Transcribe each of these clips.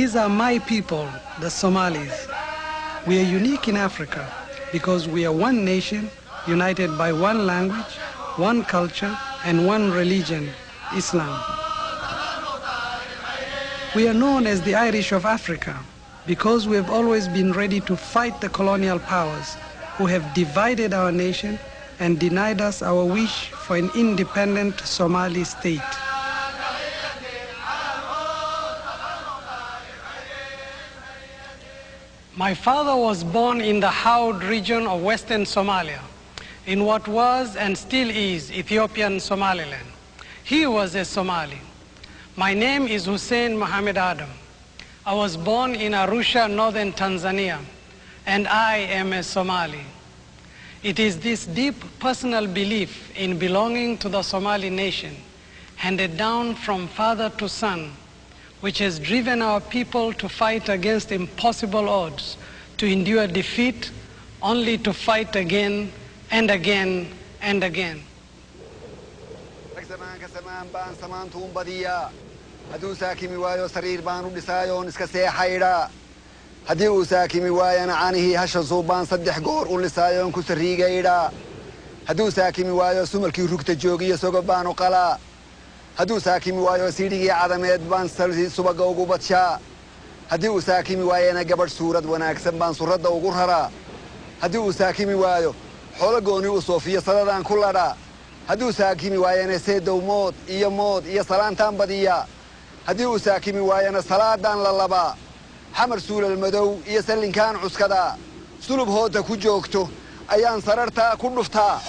These are my people, the Somalis. We are unique in Africa because we are one nation, united by one language, one culture, and one religion, Islam. We are known as the Irish of Africa because we have always been ready to fight the colonial powers who have divided our nation and denied us our wish for an independent Somali state. My father was born in the Haud region of Western Somalia, in what was and still is Ethiopian Somaliland. He was a Somali. My name is Hussein Mohammed Adam. I was born in Arusha, northern Tanzania, and I am a Somali. It is this deep personal belief in belonging to the Somali nation, handed down from father to son, which has driven our people to fight against impossible odds, to endure defeat, only to fight again and again and again. هدي وساكي موايا نعانيه هش صوبان صدح قور ولسايون كسريقة إيدا هدو ساكي موايا سمر كي ركت جوغية سوقبان وقلا هدو ساكي موايا سيدي عدميد بان سلسي سبقا وقوبتشا هدي وساكي موايا نقبر سورة وناكسن بان سورة وقرهرا هدي وساكي موايا حولقوني وصوفية صددان كلها هدو ساكي موايا نسيد وموت إيا موت إيا صلان تنبدية هدي وساكي موايا نصلاة دان للبا حمر سول المدو يسلين كان عسكدا سلوب هوتا كجوكتو أيان صررتا كنفتا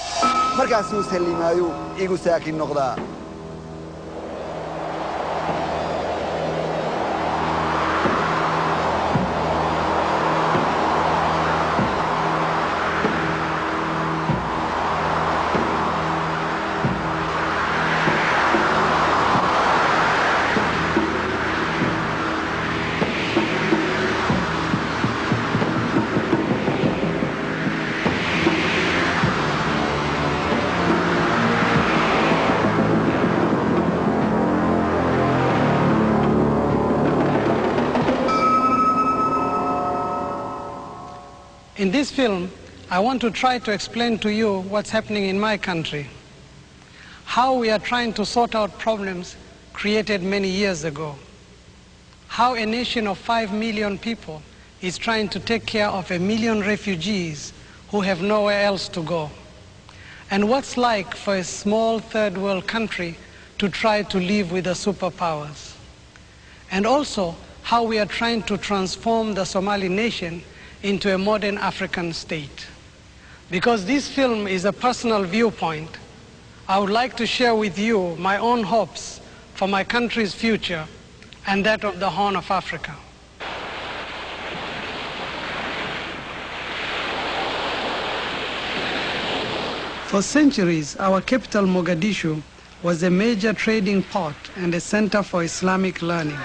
مركز سوسلي مايو إيقو ساكن نقدا In this film, I want to try to explain to you what's happening in my country, how we are trying to sort out problems created many years ago, how a nation of 5 million people is trying to take care of 1 million refugees who have nowhere else to go, and what's like for a small third world country to try to live with the superpowers, and also how we are trying to transform the Somali nation into a modern African state. Because this film is a personal viewpoint, I would like to share with you my own hopes for my country's future and that of the Horn of Africa. For centuries, our capital Mogadishu was a major trading port and a center for Islamic learning.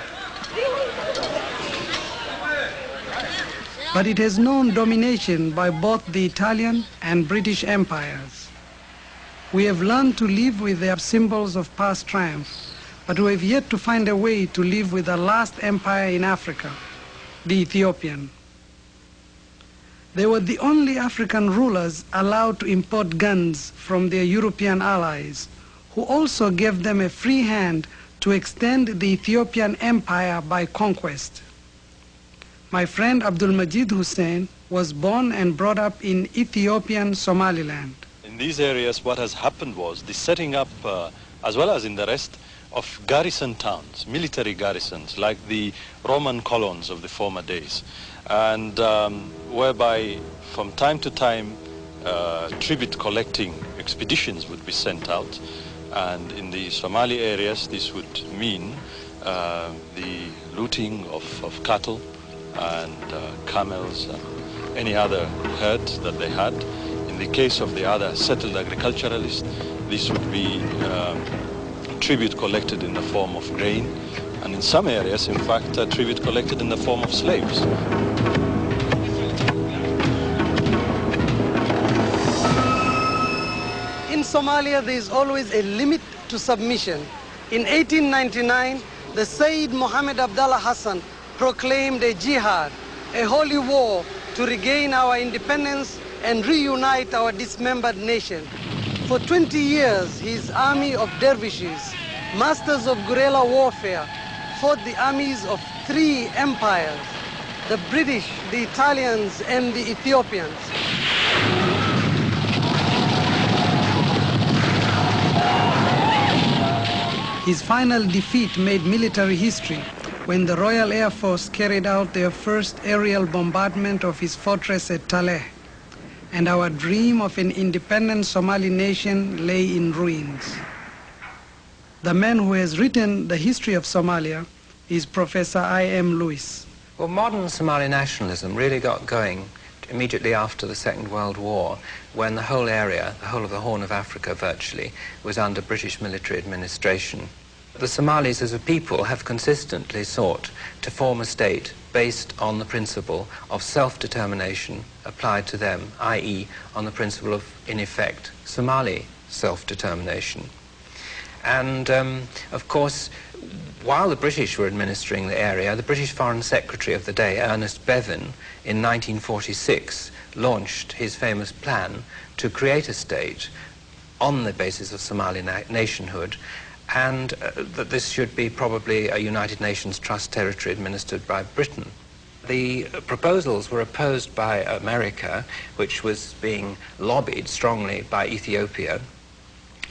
But it has known domination by both the Italian and British empires. We have learned to live with their symbols of past triumph, but we have yet to find a way to live with the last empire in Africa, the Ethiopian. They were the only African rulers allowed to import guns from their European allies, who also gave them a free hand to extend the Ethiopian empire by conquest. My friend Abdul Majid Hussein was born and brought up in Ethiopian Somaliland. In these areas, what has happened was the setting up, as well as in the rest, of garrison towns, military garrisons, like the Roman colons of the former days, and whereby from time to time tribute collecting expeditions would be sent out. And in the Somali areas, this would mean the looting of cattle and camels and any other herds that they had. In the case of the other settled agriculturalists, this would be tribute collected in the form of grain, and in some areas, in fact, tribute collected in the form of slaves. In Somalia, there is always a limit to submission. In 1899, the Sayyid Mohammed Abdallah Hassan proclaimed a jihad, a holy war to regain our independence and reunite our dismembered nation. For 20 years, his army of dervishes, masters of guerrilla warfare, fought the armies of 3 empires, the British, the Italians, and the Ethiopians. His final defeat made military history when the Royal Air Force carried out their first aerial bombardment of his fortress at Taleh, and our dream of an independent Somali nation lay in ruins. The man who has written the history of Somalia is Professor I.M. Lewis. Well, modern Somali nationalism really got going immediately after the Second World War, when the whole area, the whole of the Horn of Africa virtually, was under British military administration. The Somalis as a people have consistently sought to form a state based on the principle of self-determination applied to them, i.e. on the principle of, in effect, Somali self-determination. And, of course, while the British were administering the area, the British Foreign Secretary of the day, Ernest Bevin, in 1946, launched his famous plan to create a state on the basis of Somali nationhood, and that this should be probably a United Nations Trust territory administered by Britain. The proposals were opposed by America, which was being lobbied strongly by Ethiopia,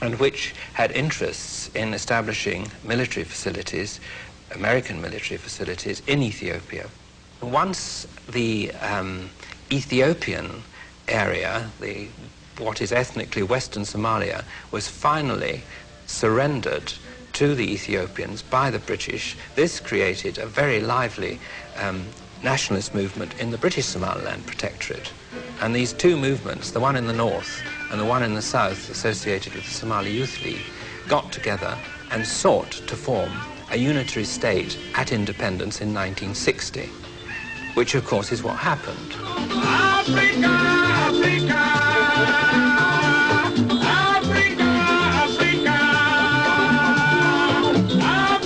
and which had interests in establishing military facilities, American military facilities, in Ethiopia. Once the Ethiopian area, what is ethnically Western Somalia, was finally surrendered to the Ethiopians by the British, this created a very lively nationalist movement in the British Somaliland Protectorate. And these two movements, the one in the north and the one in the south, associated with the Somali Youth League, got together and sought to form a unitary state at independence in 1960, which of course is what happened. Africa, Africa, Africa, Africa, Africa.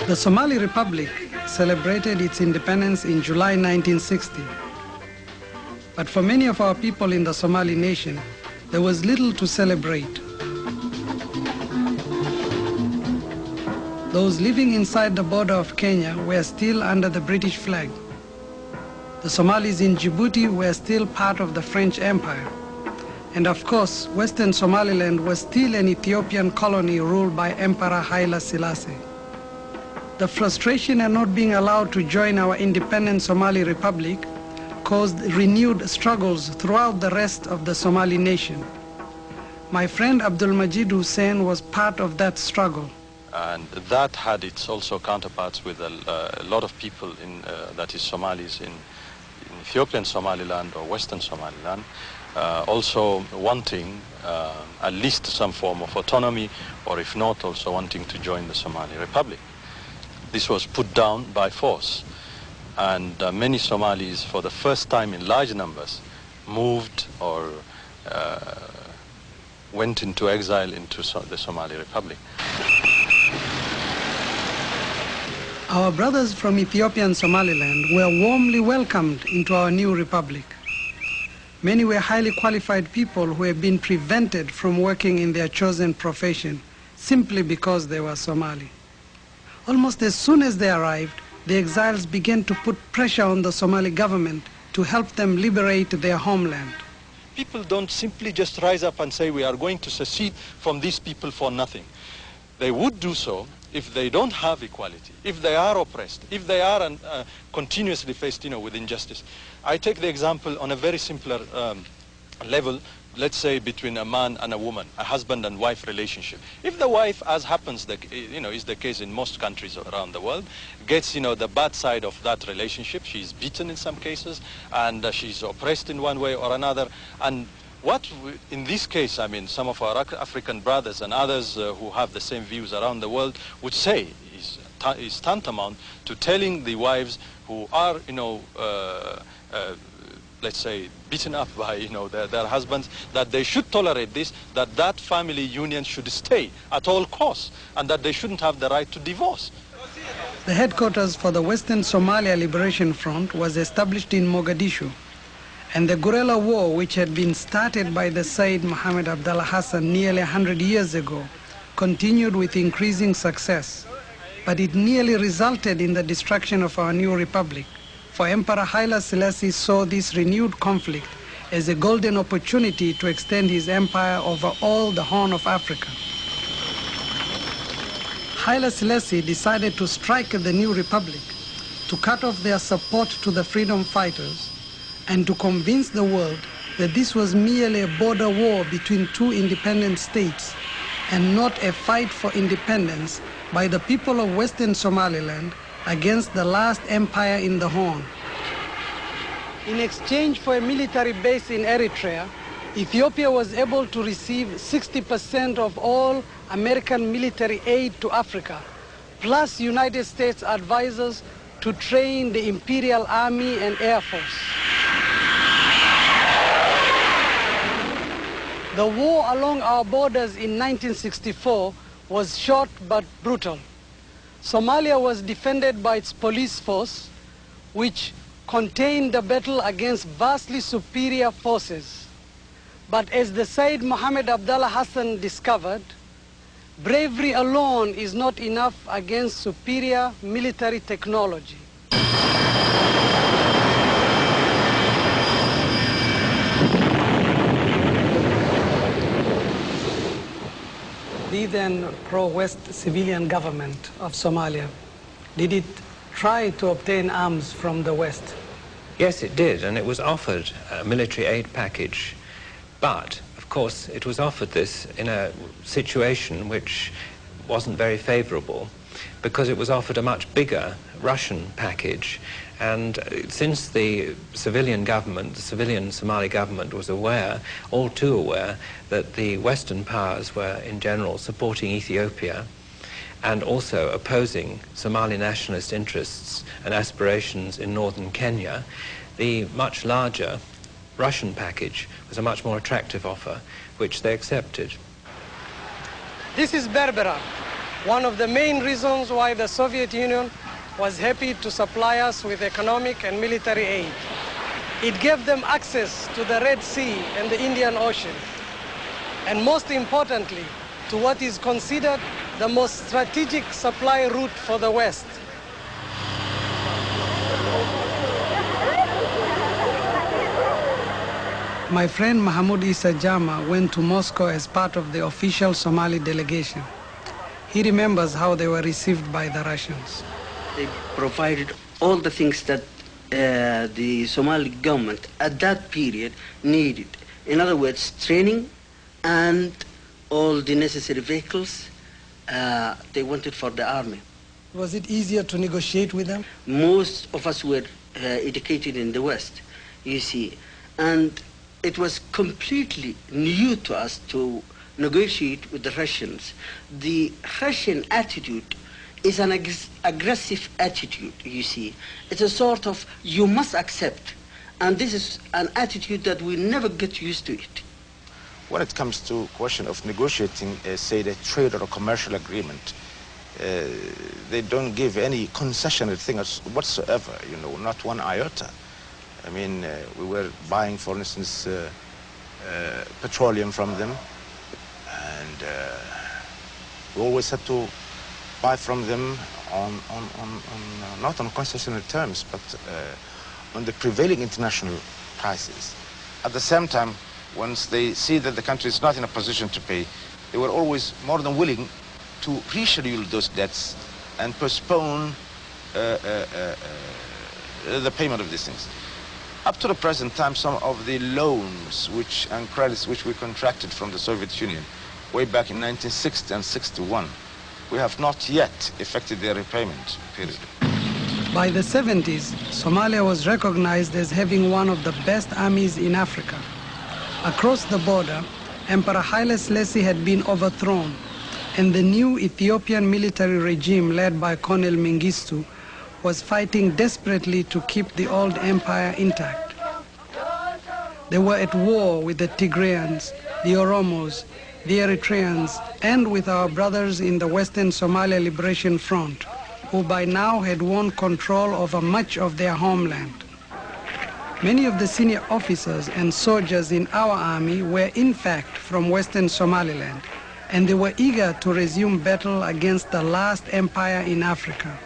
The Somali Republic celebrated its independence in July 1960. But for many of our people in the Somali nation, there was little to celebrate. Those living inside the border of Kenya were still under the British flag. The Somalis in Djibouti were still part of the French Empire. And of course, Western Somaliland was still an Ethiopian colony ruled by Emperor Haile Selassie. The frustration at not being allowed to join our independent Somali Republic caused renewed struggles throughout the rest of the Somali nation. My friend Abdul Majid Hussein was part of that struggle. And that had its also counterparts with a lot of people that is Somalis in Ethiopian Somaliland or Western Somaliland, also wanting at least some form of autonomy, or if not, also wanting to join the Somali Republic. This was put down by force, and many Somalis, for the first time in large numbers, moved or went into exile into the Somali Republic. Our brothers from Ethiopian Somaliland were warmly welcomed into our new republic. Many were highly qualified people who had been prevented from working in their chosen profession simply because they were Somali. Almost as soon as they arrived, the exiles began to put pressure on the Somali government to help them liberate their homeland. People don't simply just rise up and say we are going to secede from these people for nothing. They would do so if they don't have equality, if they are oppressed, if they are continuously faced with injustice. I take the example on a very simpler level, let's say between a man and a woman, a husband and wife relationship. If the wife, as happens, is the case in most countries around the world, gets, the bad side of that relationship, she's beaten in some cases, and she's oppressed in one way or another. And in this case, some of our African brothers and others who have the same views around the world would say is is tantamount to telling the wives who are, let's say, beaten up by, their husbands, that they should tolerate this, that family union should stay at all costs, and that they shouldn't have the right to divorce. The headquarters for the Western Somalia Liberation Front was established in Mogadishu, and the guerrilla war, which had been started by the Said Mohammed Abdallah Hassan nearly 100 years ago, continued with increasing success. But it nearly resulted in the destruction of our new republic, for Emperor Haile Selassie saw this renewed conflict as a golden opportunity to extend his empire over all the Horn of Africa. Haile Selassie decided to strike at the new republic, to cut off their support to the freedom fighters, and to convince the world that this was merely a border war between two independent states and not a fight for independence by the people of Western Somaliland against the last empire in the Horn. In exchange for a military base in Eritrea, Ethiopia was able to receive 60% of all American military aid to Africa, plus United States advisors to train the Imperial Army and Air Force. The war along our borders in 1964 was short but brutal. Somalia was defended by its police force, which contained the battle against vastly superior forces. But as the Said Mohammed Abdallah Hassan discovered, bravery alone is not enough against superior military technology. The then pro-West civilian government of Somalia, did it try to obtain arms from the West? Yes, it did, and it was offered a military aid package. But, of course, it was offered this in a situation which wasn't very favorable, because it was offered a much bigger Russian package. And since the civilian government, the civilian Somali government, was aware, all too aware, that the Western powers were in general supporting Ethiopia and also opposing Somali nationalist interests and aspirations in northern Kenya, the much larger Russian package was a much more attractive offer, which they accepted. This is Berbera, one of the main reasons why the Soviet Union was happy to supply us with economic and military aid. It gave them access to the Red Sea and the Indian Ocean, and most importantly, to what is considered the most strategic supply route for the West. My friend Mahmoud Issa Jama went to Moscow as part of the official Somali delegation. He remembers how they were received by the Russians. They provided all the things that the Somali government at that period needed. In other words, training and all the necessary vehicles they wanted for the army. Was it easier to negotiate with them? Most of us were educated in the West, you see, and it was completely new to us to negotiate with the Russians. The Russian attitude is an aggressive attitude, you see. It's a sort of, you must accept. And this is an attitude that we never get used to it. When it comes to question of negotiating, say, a trade or a commercial agreement, they don't give any concessionary thing whatsoever, not one iota. I mean, we were buying, for instance, petroleum from them, and we always had to buy from them not on concessionary terms, but on the prevailing international prices. At the same time, once they see that the country is not in a position to pay, they were always more than willing to reschedule those debts and postpone the payment of these things. Up to the present time, some of the loans and credits which we contracted from the Soviet Union way back in 1960 and 61, we have not yet effected their repayment period. By the 70s, Somalia was recognized as having one of the best armies in Africa. Across the border, Emperor Haile Selassie had been overthrown, and the new Ethiopian military regime led by Colonel Mengistu was fighting desperately to keep the old empire intact. They were at war with the Tigrayans, the Oromos, the Eritreans, and with our brothers in the Western Somalia Liberation Front, who by now had won control over much of their homeland. Many of the senior officers and soldiers in our army were in fact from Western Somaliland, and they were eager to resume battle against the last empire in Africa.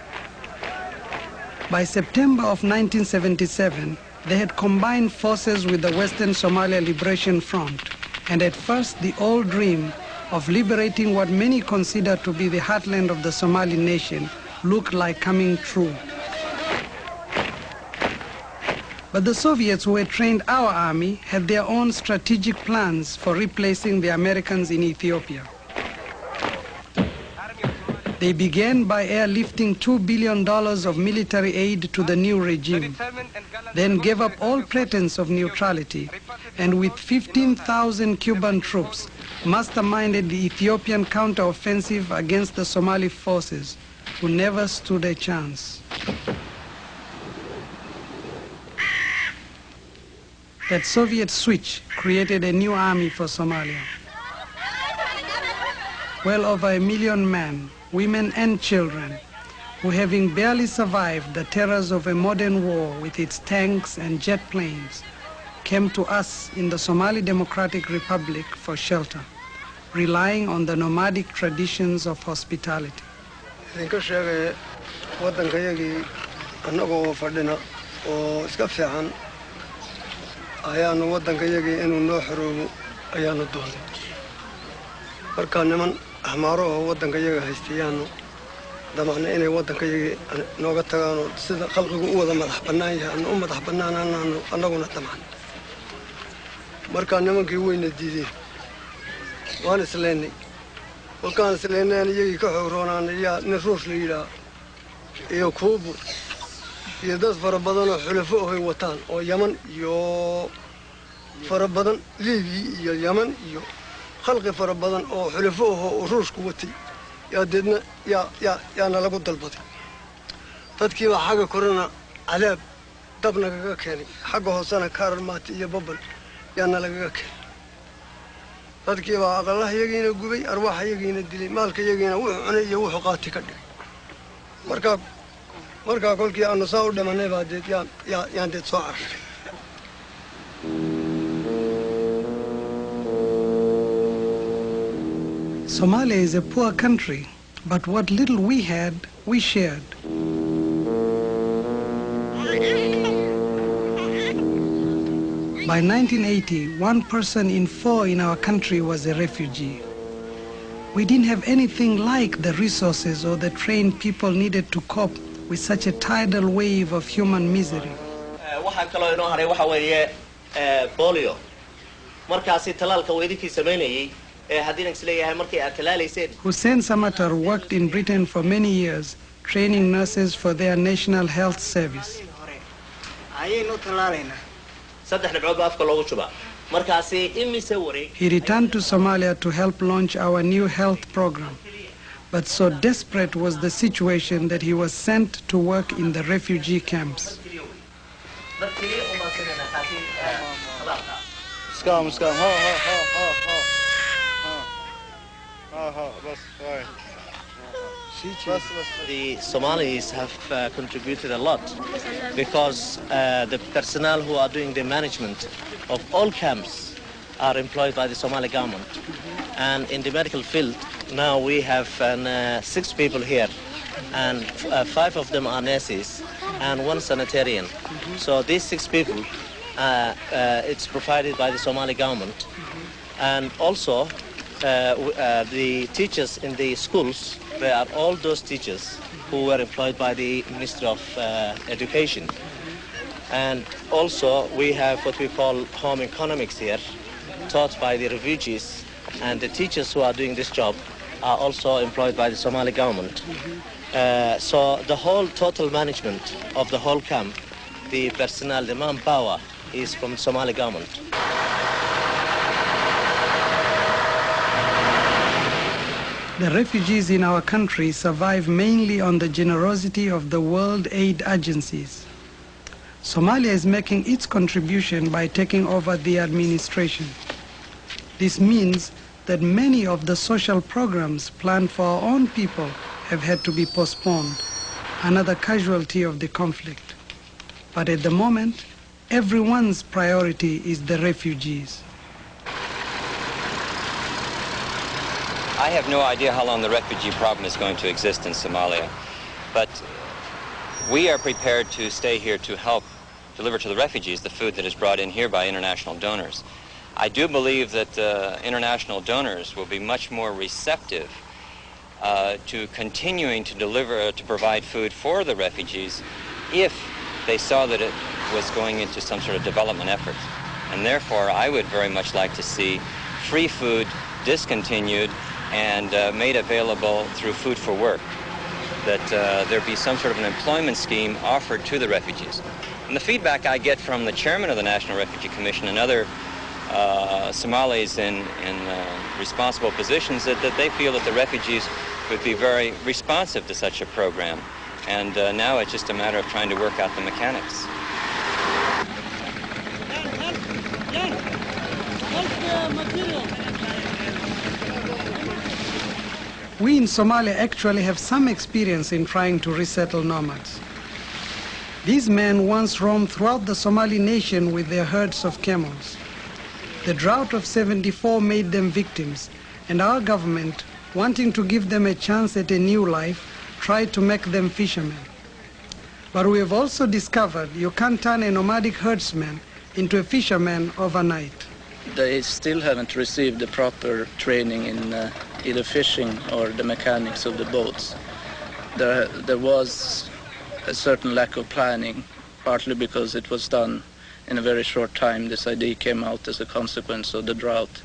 By September of 1977, they had combined forces with the Western Somalia Liberation Front, and at first the old dream of liberating what many consider to be the heartland of the Somali nation looked like coming true. But the Soviets who had trained our army had their own strategic plans for replacing the Americans in Ethiopia. They began by airlifting $2 billion of military aid to the new regime, then gave up all pretense of neutrality, and with 15,000 Cuban troops, masterminded the Ethiopian counteroffensive against the Somali forces, who never stood a chance. That Soviet switch created a new army for Somalia. Well over 1 million men, women and children, who having barely survived the terrors of a modern war with its tanks and jet planes, came to us in the Somali Democratic Republic for shelter, relying on the nomadic traditions of hospitality. ayaanu waddankayagii inuu noo xoroobo ayaanu doonay markaa niman ahmaaro oo waddankayaga haystayaanu damacna inay waddankayagii nooga tagaano sida qalqigu u wada madax bannaan yahay aanu u madax bannaanaanaanu annaguna damacna markaa nimankii weyna diideen waan islaynay kolkaan islaynay iyagii ka xoogroonaanay yaa nin ruush la yidhaah iyo kuubu iyo dad fara badan oo xulafo ay wataan oo Yaman iyo fara badan Liibi iyo Yaman iyo khalqi fara badan oo xulafo oo Ruushku watay yaa deedna yaa lagu dalbaday dadkii baa xaga korona cadaab dabna kaga keenay xaga hoosana kaarar maati iyo babal yaa lagaga keenay dadkii baa aqalaha yagiina gubay arwaaxa yagiina dilay maalka yagiina wuxuu cunay iyo wuxuu qaati ka dhigay markaa kolkii aanu saa u dhimanay baa deed yaan deed soo carray Somalia is a poor country, but what little we had, we shared. By 1980, 1 person in 4 in our country was a refugee. We didn't have anything like the resources or the trained people needed to cope with such a tidal wave of human misery. Waxa kale inoo haray waxa weeye polio markaasi talaalka weydikii sameeyay hadii isleeyahay markii aad talaaleyseen. Hussein Samatar worked in Britain for many years, training nurses for their national health service. Ayaynu talaalayna saddex dhibcood baa afka loogu jubaa markaasi imise wareeg. He returned to Somalia to help launch our new health program. But so desperate was the situation that he was sent to work in the refugee camps. The Somalis have contributed a lot because the personnel who are doing the management of all camps are employed by the Somali government. And in the medical field, now we have 6 people here, and 5 of them are nurses and 1 sanitarian. So these 6 people, it's provided by the Somali government. And also, the teachers in the schools, they are all those teachers who were employed by the Ministry of Education. And also, we have what we call home economics here, taught by the refugees, and the teachers who are doing this job are also employed by the Somali government. So the whole total management of the whole camp, the personnel, the manpower, is from the Somali government. The refugees in our country survive mainly on the generosity of the world aid agencies. Somalia is making its contribution by taking over the administration. This means that many of the social programs planned for our own people have had to be postponed, another casualty of the conflict. But at the moment, everyone's priority is the refugees. I have no idea how long the refugee problem is going to exist in Somalia, but we are prepared to stay here to help deliver to the refugees the food that is brought in here by international donors. I do believe that international donors will be much more receptive to continuing to provide food for the refugees if they saw that it was going into some sort of development effort. And therefore, I would very much like to see free food discontinued and made available through Food for Work, that there be some sort of an employment scheme offered to the refugees. And the feedback I get from the chairman of the National Refugee Commission and other Somalis in responsible positions that they feel that the refugees would be very responsive to such a program. And now it's just a matter of trying to work out the mechanics. We in Somalia actually have some experience in trying to resettle nomads. These men once roamed throughout the Somali nation with their herds of camels. The drought of '74 made them victims, and our government, wanting to give them a chance at a new life, tried to make them fishermen. But we have also discovered you can't turn a nomadic herdsman into a fisherman overnight. They still haven't received the proper training in either fishing or the mechanics of the boats. There was a certain lack of planning, partly because it was done in a very short time. This idea came out as a consequence of the drought.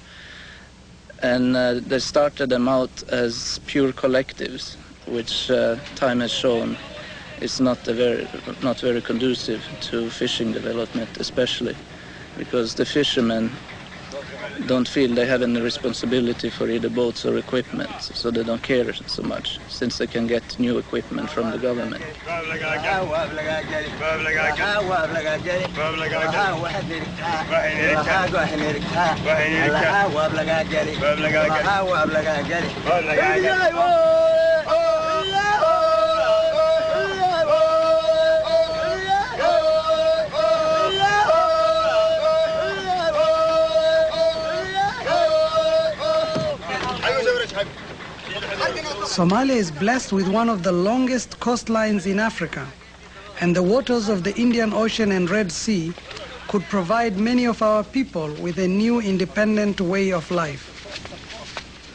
And they started them out as pure collectives, which time has shown is not very conducive to fishing development, especially because the fishermen don't feel they have any responsibility for either boats or equipment, so they don't care so much, since they can get new equipment from the government. Somalia is blessed with one of the longest coastlines in Africa, and the waters of the Indian Ocean and Red Sea could provide many of our people with a new independent way of life.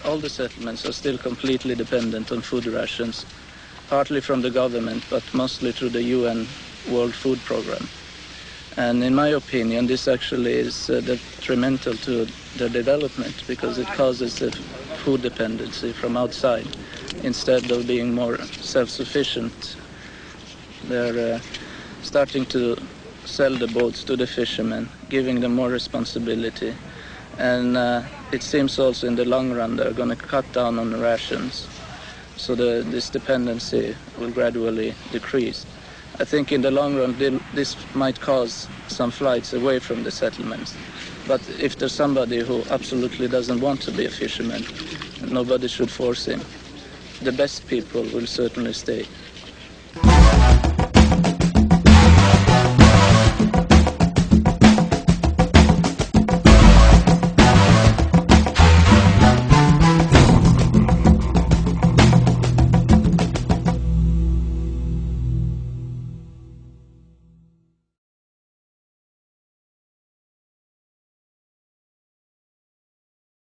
All the settlements are still completely dependent on food rations, partly from the government, but mostly through the UN World Food Program. And in my opinion, this actually is detrimental to their development, because it causes a food dependency from outside instead of being more self-sufficient. They're starting to sell the boats to the fishermen, giving them more responsibility. And it seems also in the long run they're going to cut down on the rations, so this dependency will gradually decrease. I think in the long run this might cause some flights away from the settlements. But if there's somebody who absolutely doesn't want to be a fisherman, nobody should force him. The best people will certainly stay.